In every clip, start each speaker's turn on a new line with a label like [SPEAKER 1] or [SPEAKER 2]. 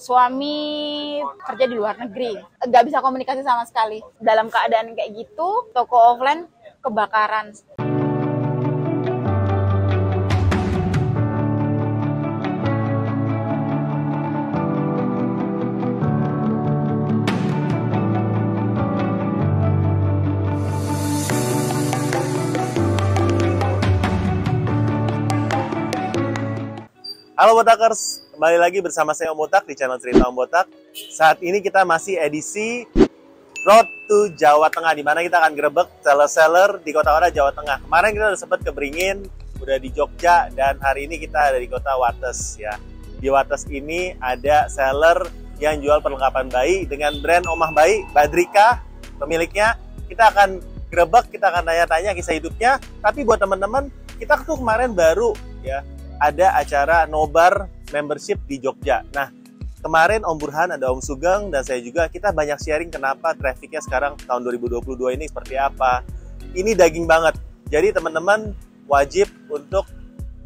[SPEAKER 1] Suami kerja di luar negeri, nggak bisa komunikasi sama sekali. Dalam keadaan kayak gitu, toko offline kebakaran.
[SPEAKER 2] Halo Botakers, kembali lagi bersama saya Om Botak di channel Cerita Om Botak. Saat ini kita masih edisi Road to Jawa Tengah, di mana kita akan gerebek seller-seller di kota-kota Jawa Tengah. Kemarin kita udah sempat ke Beringin, udah di Jogja, dan hari ini kita ada di kota Wates ya. Di Wates ini ada seller yang jual perlengkapan bayi dengan brand Omah Bayi, Badrika, pemiliknya. Kita akan gerebek, kita akan tanya-tanya kisah hidupnya. Tapi buat teman-teman, kita tuh kemarin baru ya ada acara nobar membership di Jogja. Nah, kemarin Om Burhan, ada Om Sugeng, dan saya juga, kita banyak sharing kenapa trafficnya sekarang tahun 2022 ini seperti apa. Ini daging banget. Jadi teman-teman wajib untuk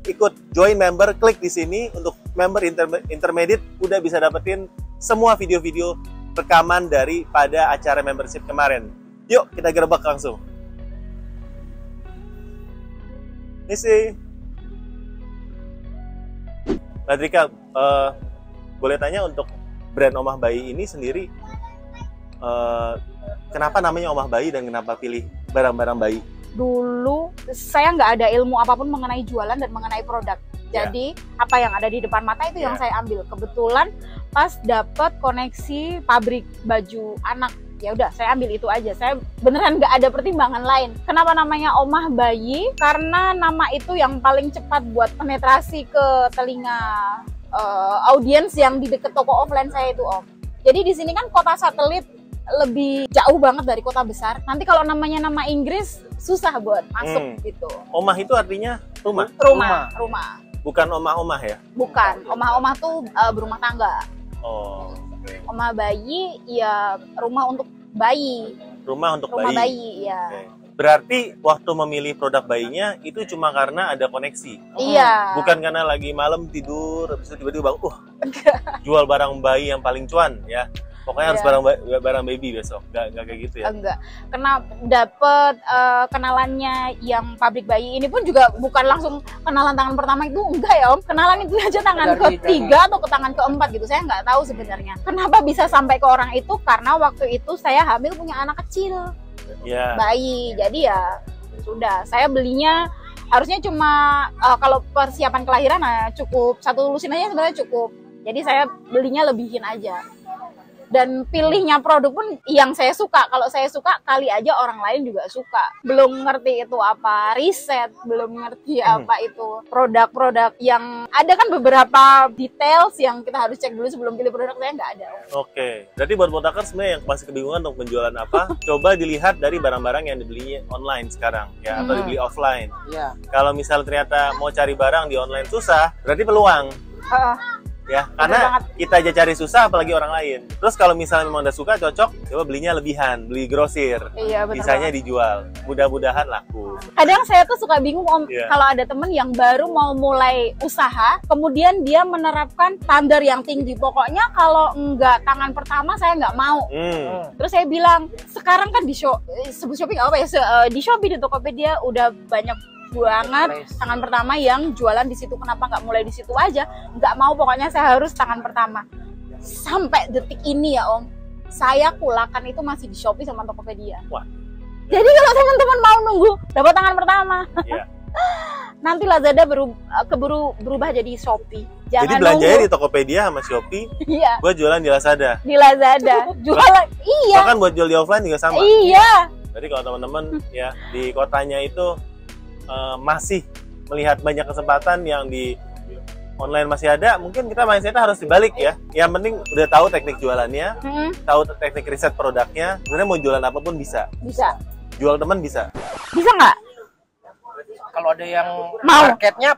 [SPEAKER 2] ikut join member, klik di sini untuk member intermediate, udah bisa dapetin semua video-video rekaman daripada acara membership kemarin. Yuk, kita gerebek langsung. Misi. Badrika, boleh tanya untuk brand Omah Bayi ini sendiri, kenapa namanya Omah Bayi dan kenapa pilih barang-barang bayi?
[SPEAKER 1] Dulu saya nggak ada ilmu apapun mengenai jualan dan mengenai produk. Jadi apa yang ada di depan mata itu yang saya ambil. Kebetulan pas dapet koneksi pabrik baju anak, ya udah saya ambil itu aja. Saya beneran nggak ada pertimbangan lain. Kenapa namanya Omah Bayi? Karena nama itu yang paling cepat buat penetrasi ke telinga audiens yang di deket toko offline saya itu, Om. Jadi di sini kan kota satelit lebih jauh banget dari kota besar. Nanti kalau namanya nama Inggris susah buat masuk gitu.
[SPEAKER 2] Omah itu artinya rumah?
[SPEAKER 1] Rumah.
[SPEAKER 2] Bukan omah-omah ya?
[SPEAKER 1] Bukan. Omah-omah tuh berumah tangga.
[SPEAKER 2] Oh.
[SPEAKER 1] Omah Bayi ya rumah untuk bayi.
[SPEAKER 2] Rumah untuk
[SPEAKER 1] rumah
[SPEAKER 2] bayi
[SPEAKER 1] ya.
[SPEAKER 2] Okay. Berarti waktu memilih produk bayinya itu cuma karena ada koneksi?
[SPEAKER 1] Iya.
[SPEAKER 2] Bukan karena lagi malam tidur, habis itu tiba-tiba bangun, jual barang bayi yang paling cuan ya. Pokoknya harus barang baby besok. Nggak kayak gitu ya?
[SPEAKER 1] Enggak. Kena dapet kenalannya yang pabrik bayi ini pun juga bukan langsung kenalan tangan pertama itu, enggak ya Om. Kenalan itu aja tangan ketiga atau ke tangan keempat gitu. Saya nggak tahu sebenarnya. Kenapa bisa sampai ke orang itu? Karena waktu itu saya hamil punya anak kecil. Bayi. Jadi ya sudah. Saya belinya harusnya cuma kalau persiapan kelahiran cukup satu lusin aja sebenarnya cukup. Jadi saya belinya lebihin aja. Dan pilihnya produk pun yang saya suka. Kalau saya suka, kali aja orang lain juga suka. Belum ngerti itu apa riset, belum ngerti apa itu produk-produk yang ada kan beberapa details yang kita harus cek dulu sebelum pilih produk. Saya nggak ada.
[SPEAKER 2] Oke, jadi buat Botakers sebenarnya yang masih kebingungan untuk penjualan apa, coba dilihat dari barang-barang yang dibelinya online sekarang ya, atau dibeli offline. Kalau misalnya ternyata mau cari barang di online susah, berarti peluang. Ya, karena kita aja cari susah apalagi orang lain. Terus kalau misalnya memang udah suka, cocok, coba belinya lebihan, beli grosir.
[SPEAKER 1] Iya,
[SPEAKER 2] sisanya dijual. Mudah-mudahan laku.
[SPEAKER 1] Kadang saya tuh suka bingung Om, kalau ada temen yang baru mau mulai usaha, kemudian dia menerapkan standar yang tinggi. Pokoknya kalau enggak tangan pertama saya nggak mau. Terus saya bilang, sekarang kan di shopping apa ya? Di Shopee, di Tokopedia udah banyak banget tangan pertama yang jualan di situ. Kenapa nggak mulai di situ aja? Nggak mau, pokoknya saya harus tangan pertama. Sampai detik ini ya Om, saya kulakan itu masih di Shopee sama Tokopedia. Jadi kalau teman-teman mau nunggu dapat tangan pertama, nanti Lazada keburu berubah jadi Shopee. Jangan
[SPEAKER 2] jadi belanjanya di Tokopedia sama Shopee. Buat jualan di Lazada.
[SPEAKER 1] Di Lazada. Jualan,
[SPEAKER 2] bahkan buat jual di offline juga sama. Jadi kalau teman-teman ya di kotanya itu masih melihat banyak kesempatan yang di online masih ada, mungkin kita mindsetnya harus dibalik ya. Yang penting udah tahu teknik jualannya, tahu teknik riset produknya, sebenarnya mau jualan apapun bisa. Jual teman bisa.
[SPEAKER 1] Bisa nggak?
[SPEAKER 3] Kalau ada yang marketnya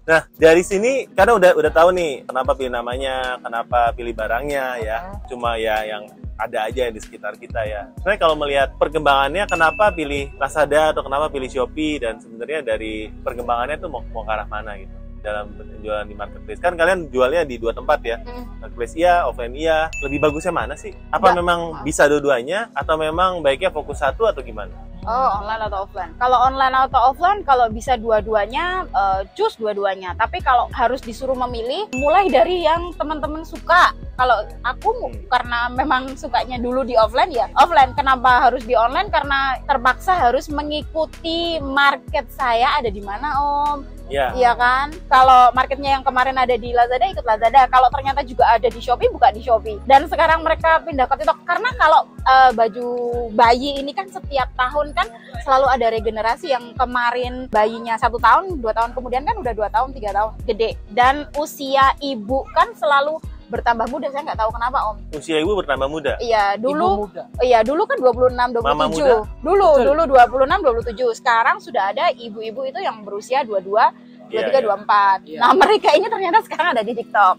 [SPEAKER 2] Nah, dari sini karena udah tahu nih kenapa pilih namanya, kenapa pilih barangnya ya. Cuma ya yang ada aja di sekitar kita ya. Sebenarnya kalau melihat perkembangannya, kenapa pilih Lazada atau kenapa pilih Shopee, dan sebenarnya dari perkembangannya tuh mau ke arah mana gitu? dalam penjualan di marketplace? Kan kalian jualnya di 2 tempat ya, marketplace iya, offline iya. Lebih bagusnya mana sih? Apa memang bisa dua-duanya atau memang baiknya fokus satu atau gimana?
[SPEAKER 1] Oh, online atau offline? Kalau online atau offline, kalau bisa dua-duanya, choose dua-duanya. Tapi kalau harus disuruh memilih, mulai dari yang teman-teman suka. Kalau aku karena memang sukanya dulu di offline ya offline. Kenapa harus di online? Karena terpaksa harus mengikuti market saya ada di mana, Om. Iya kan? Kalau marketnya yang kemarin ada di Lazada, ikut Lazada. Kalau ternyata juga ada di Shopee, buka di Shopee. Dan sekarang mereka pindah ke TikTok. Karena kalau baju bayi ini kan setiap tahun kan selalu ada regenerasi. Yang kemarin bayinya 1 tahun, 2 tahun kemudian kan udah 2 tahun, 3 tahun, gede. Dan usia ibu kan selalu bertambah muda, saya nggak tahu kenapa, Om.
[SPEAKER 2] Usia ibu bertambah muda?
[SPEAKER 1] Iya, dulu dulu kan 26, 27.
[SPEAKER 2] Mama muda?
[SPEAKER 1] Dulu 26, 27. Sekarang sudah ada ibu-ibu itu yang berusia 22, 23, 24. Nah, mereka ini ternyata sekarang ada di TikTok.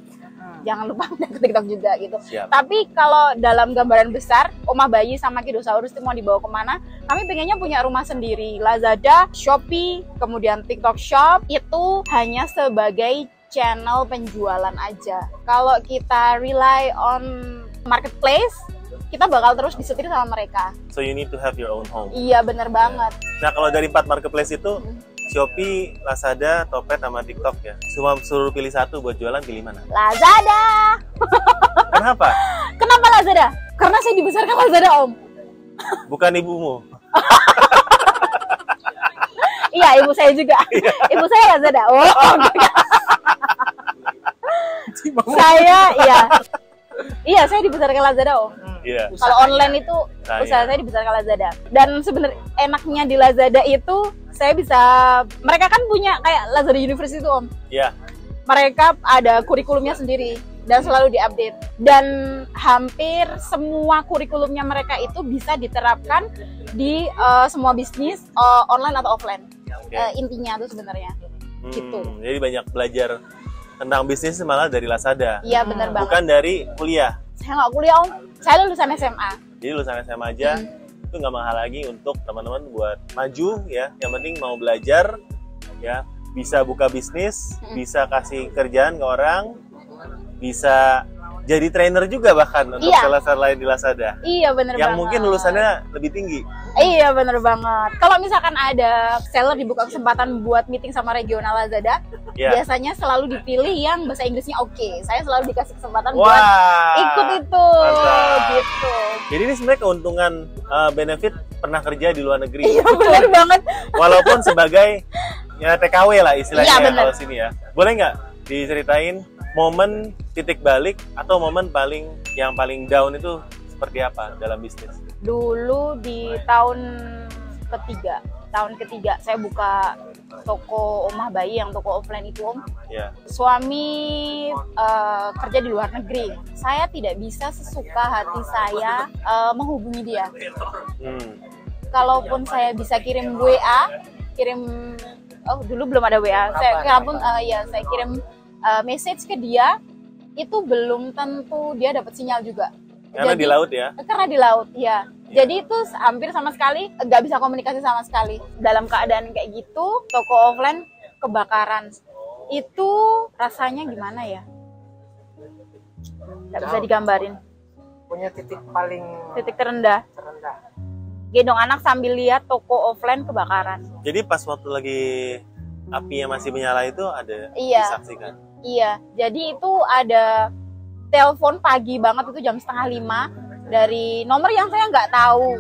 [SPEAKER 1] Jangan lupa ke TikTok juga gitu. Tapi kalau dalam gambaran besar, Omah Bayi sama Kidosaurus itu mau dibawa kemana? Kami pengennya punya rumah sendiri. Lazada, Shopee, kemudian TikTok Shop itu hanya sebagai channel penjualan aja. Kalau kita rely on marketplace, kita bakal terus disetir sama mereka.
[SPEAKER 2] So you need to have your own home.
[SPEAKER 1] Iya, bener banget.
[SPEAKER 2] Nah, kalau dari 4 marketplace itu, Shopee, Lazada, Topet, sama TikTok ya. Cuma suruh pilih satu buat jualan, pilih mana?
[SPEAKER 1] Lazada.
[SPEAKER 2] Kenapa?
[SPEAKER 1] Kenapa Lazada? Karena saya dibesarkan Lazada, Om.
[SPEAKER 2] Bukan ibumu?
[SPEAKER 1] Iya, ibu saya juga. Ibu saya Lazada. Oh. Saya dibesarkan Lazada, Om. Kalau online itu usaha saya dibesarkan Lazada. Dan sebenarnya enaknya di Lazada itu saya bisa, mereka kan punya kayak Lazada University itu, Om.
[SPEAKER 2] Iya.
[SPEAKER 1] Mereka ada kurikulumnya sendiri dan selalu diupdate. Dan hampir semua kurikulumnya mereka itu bisa diterapkan di semua bisnis online atau offline. Intinya tuh sebenarnya gitu.
[SPEAKER 2] Jadi banyak belajar tentang bisnis malah dari Lazada.
[SPEAKER 1] Iya, benar banget.
[SPEAKER 2] Bukan dari kuliah.
[SPEAKER 1] Saya nggak kuliah, Om. Saya lulusan SMA.
[SPEAKER 2] Jadi lulusan SMA aja itu nggak menghalangi untuk teman-teman buat maju ya. Yang penting mau belajar ya, bisa buka bisnis, bisa kasih kerjaan ke orang, bisa jadi trainer juga bahkan untuk seller lain di Lazada.
[SPEAKER 1] Iya, benar banget.
[SPEAKER 2] Yang mungkin lulusannya lebih tinggi.
[SPEAKER 1] Iya, benar banget. Kalau misalkan ada seller dibuka kesempatan buat meeting sama regional Lazada, biasanya selalu dipilih yang bahasa Inggrisnya oke. Saya selalu dikasih kesempatan buat ikut itu. Gitu.
[SPEAKER 2] Jadi ini sebenarnya keuntungan benefit pernah kerja di luar negeri.
[SPEAKER 1] Iya, benar banget.
[SPEAKER 2] Walaupun sebagai ya TKW lah istilahnya
[SPEAKER 1] kalau
[SPEAKER 2] sini ya. Boleh nggak diceritain momen titik balik atau momen yang paling down itu seperti apa dalam bisnis?
[SPEAKER 1] Dulu di tahun ketiga saya buka toko Omah Bayi yang toko offline itu, Om. Suami kerja di luar negeri. Saya tidak bisa sesuka hati saya menghubungi dia. Kalaupun saya bisa kirim WA, dulu belum ada WA. Saya kirim message ke dia, itu belum tentu dia dapat sinyal juga.
[SPEAKER 2] Karena di laut ya?
[SPEAKER 1] Karena di laut, ya. Jadi itu hampir sama sekali nggak bisa komunikasi sama sekali. Dalam keadaan kayak gitu, toko offline kebakaran. Itu rasanya gimana ya? Nggak bisa digambarin.
[SPEAKER 3] Punya titik
[SPEAKER 1] terendah. Gendong anak sambil lihat toko offline kebakaran.
[SPEAKER 2] Jadi pas waktu lagi apinya masih menyala itu ada disaksikan?
[SPEAKER 1] Iya, jadi itu ada telepon pagi banget, itu jam 4:30 dari nomor yang saya nggak tahu.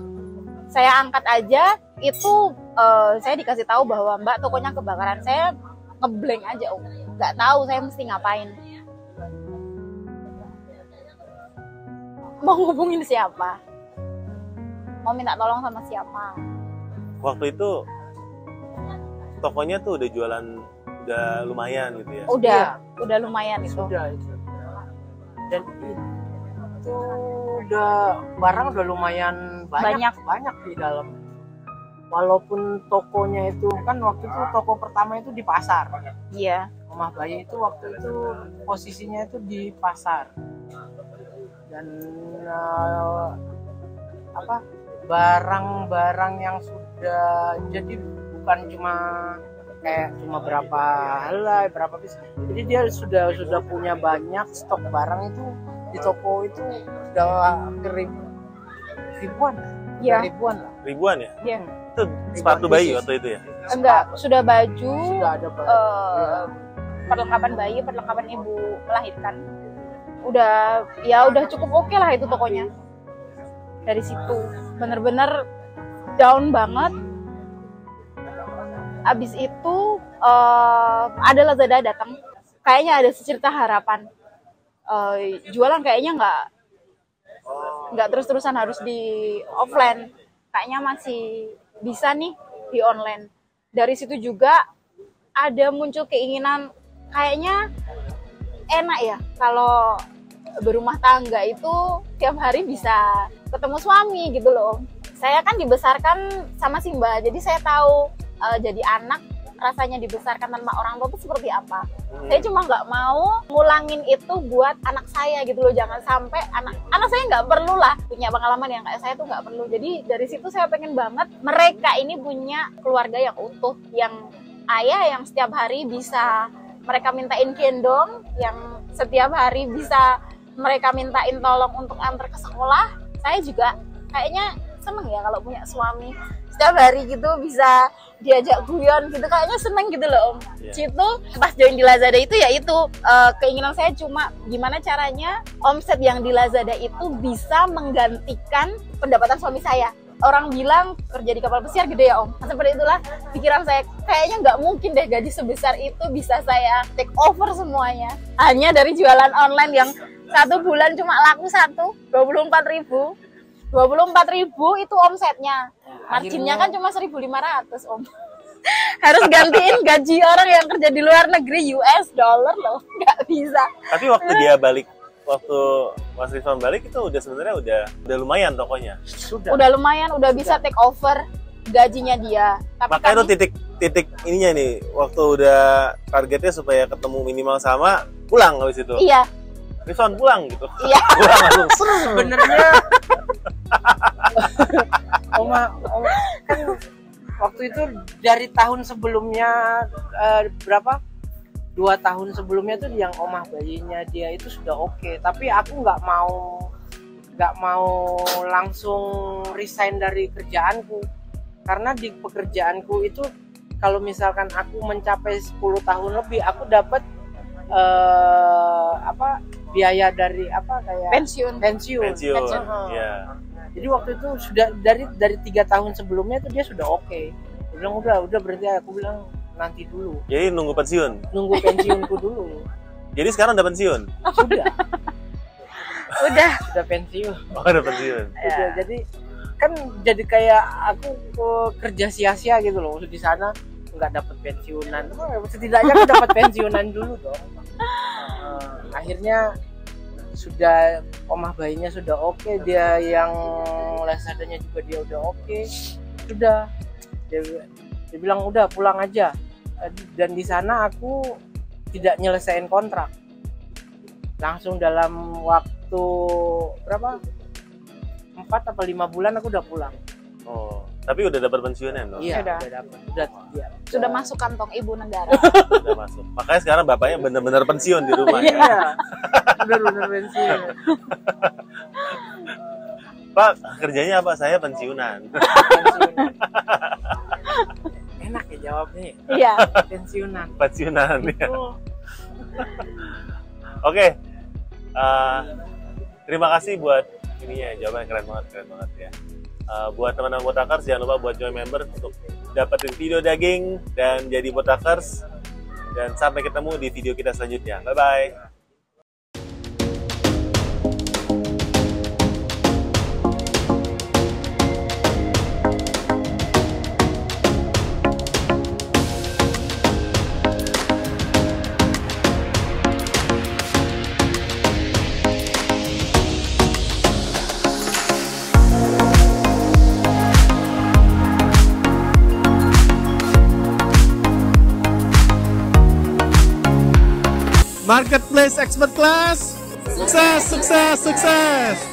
[SPEAKER 1] Saya angkat aja, itu saya dikasih tahu bahwa Mbak, tokonya kebakaran. Saya ngeblank aja, Om. Nggak tahu saya mesti ngapain. Mau ngubungin siapa? Mau minta tolong sama siapa?
[SPEAKER 2] Waktu itu tokonya tuh udah jualan, udah lumayan gitu ya?
[SPEAKER 1] Udah lumayan itu.
[SPEAKER 3] Sudah itu. Dan itu barang udah lumayan banyak di dalam. Walaupun tokonya itu kan waktu itu toko pertama itu di pasar.
[SPEAKER 1] Iya.
[SPEAKER 3] Omah Bayi itu waktu itu posisinya itu di pasar. Dan barang-barang yang sudah jadi bukan cuma kayak cuma berapa helai, berapa piece. Jadi dia sudah punya banyak stok barang itu di toko itu udah ribuan.
[SPEAKER 1] Iya.
[SPEAKER 3] Ribuan lah.
[SPEAKER 2] Ribuan ya?
[SPEAKER 1] Iya.
[SPEAKER 2] Itu sepatu bayi waktu itu ya?
[SPEAKER 1] Enggak, sudah baju,
[SPEAKER 3] Sudah ada
[SPEAKER 1] perlengkapan bayi, perlengkapan ibu melahirkan. Udah cukup oke lah itu tokonya. Dari situ bener-bener down banget. Abis itu ada Lazada datang, kayaknya ada secerita harapan. Jualan kayaknya nggak terus-terusan harus di offline, kayaknya masih bisa nih di online. Dari situ juga ada muncul keinginan, kayaknya enak ya kalau berumah tangga itu tiap hari bisa ketemu suami gitu loh. Saya kan dibesarkan sama Simba, jadi saya tahu jadi anak rasanya dibesarkan tanpa orang tua itu seperti apa. Saya cuma nggak mau ngulangin itu buat anak saya gitu loh. Jangan sampai anak saya nggak perlu lah punya pengalaman yang kayak saya tuh nggak perlu. Jadi dari situ saya pengen banget mereka ini punya keluarga yang utuh, yang ayah yang setiap hari bisa mereka mintain gendong, yang setiap hari bisa mereka mintain tolong untuk antar ke sekolah. Saya juga kayaknya seneng ya kalau punya suami setiap hari gitu bisa diajak guyon gitu, kayaknya seneng gitu loh Om. Situ pas join di Lazada itu ya itu keinginan saya cuma gimana caranya omset yang di Lazada itu bisa menggantikan pendapatan suami saya. Orang bilang kerja di kapal pesiar gede ya Om. Seperti itulah pikiran saya, kayaknya nggak mungkin deh gaji sebesar itu bisa saya take over semuanya hanya dari jualan online yang satu bulan cuma laku 24.000 itu omsetnya. Marginnya kan cuma 1.500 Om. Harus gantiin gaji orang yang kerja di luar negeri US dollar loh, nggak bisa.
[SPEAKER 2] Tapi waktu dia balik, waktu Mas Rizwan balik itu udah sebenarnya udah lumayan tokonya.
[SPEAKER 1] Udah lumayan, udah bisa take over gajinya dia. Tapi
[SPEAKER 2] makanya itu titik ininya nih, waktu udah targetnya supaya ketemu minimal sama, pulang habis itu.
[SPEAKER 1] Iya.
[SPEAKER 2] Rizwan pulang gitu.
[SPEAKER 1] Iya.
[SPEAKER 2] Pulang langsung.
[SPEAKER 3] Sebenarnya Oma kan waktu itu dari tahun sebelumnya berapa? 2 tahun sebelumnya tuh yang omah bayinya dia itu sudah oke. Tapi aku nggak mau langsung resign dari kerjaanku, karena di pekerjaanku itu kalau misalkan aku mencapai 10 tahun lebih, aku dapat biaya dari kayak pensiun.
[SPEAKER 2] Yeah.
[SPEAKER 3] Jadi waktu itu sudah dari 3 tahun sebelumnya itu dia sudah oke. Dia bilang udah berarti, aku bilang nanti dulu.
[SPEAKER 2] Jadi nunggu pensiun.
[SPEAKER 3] Nunggu pensiunku dulu.
[SPEAKER 2] Jadi sekarang udah pensiun.
[SPEAKER 3] Udah pensiun.
[SPEAKER 2] Oh, udah pensiun.
[SPEAKER 3] Udah, jadi kan jadi kayak aku kerja sia-sia gitu loh di sana, nggak dapat pensiunan. Setidaknya aku dapat pensiunan dulu dong. Akhirnya sudah omah bayinya sudah oke, dia yang Lazadanya juga dia udah oke, sudah dia bilang udah pulang aja. Dan di sana aku tidak nyelesain kontrak, langsung dalam waktu berapa 4 atau 5 bulan aku udah pulang.
[SPEAKER 2] Oh, tapi udah dapat pensiunan loh.
[SPEAKER 3] Iya,
[SPEAKER 1] Sudah.
[SPEAKER 3] udah dapat.
[SPEAKER 1] Sudah masuk kantong ibu negara.
[SPEAKER 2] Udah masuk. Makanya sekarang bapaknya benar-benar pensiun di rumah ya.
[SPEAKER 3] Iya. Benar-benar pensiun.
[SPEAKER 2] Pak, kerjanya apa? Saya pensiunan.
[SPEAKER 3] Enak ya jawabnya.
[SPEAKER 1] Iya.
[SPEAKER 3] Pensiunan.
[SPEAKER 2] Pensiunan ya. Oke. Terima kasih buat ininya, jawabannya keren banget ya. Buat teman-teman Botakers, jangan lupa buat join member untuk dapetin video daging dan jadi Botakers. Dan sampai ketemu di video kita selanjutnya. Bye-bye.
[SPEAKER 4] Marketplace Expert Class, sukses, sukses, sukses.